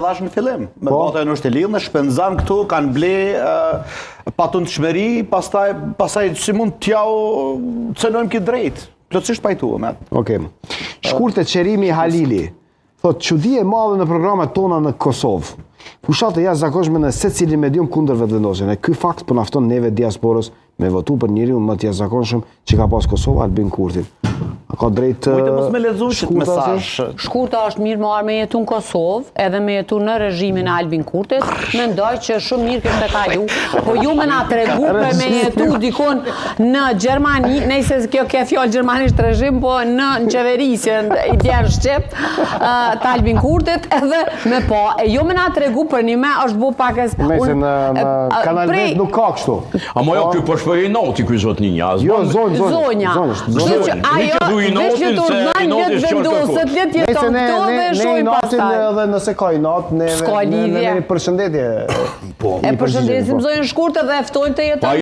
Dhash në fillim, me bota e në është e lidhë, në shpenzan këtu, kanë ble patun të shmeri, pasaj si mund t'jau cënojmë këtë drejt. Plotësisht pajtuëm atë. Okej. Shkurtë Qerimi Halili, thot, çudi e madhe në programet tona në Kosovë. Fushat e jashtëzakonshme në secili medium kundër vetëvendosjes. Ky fakt po na fton neve diasporës me votu për njeriu më të jashtëzakonshëm që ka pas Kosova, Albin Kurtin. Ka drejt mos me lexu këtë mesazh. Shkurta është mirë marrë me jetu në Kosovë, edhe me jetu në regjimin e Albin Kurtit, mendoj që shumë mirë kështë e kalu, po ju me na tregu për me jetu dikon në Gjermani, nejse kjo ke fjallë gjermanisht regjim, po në qeverisje i djerë Shqip, të Albin Kurtit, edhe me po, e ju me na tregu për një me është bu pakës... Mese në kanal vet nuk ka kështu. A mo jo, kjo për shpër i noti, kjo zot një Jo, zonja. Veç që të urnajnë letë vendoset, letë jeton këto dhe shojnë pastaj. Edhe nëse ka i natë, neve përshëndetje. E përshëndesim zonjën Shkurtë dhe eftojnë të jeton.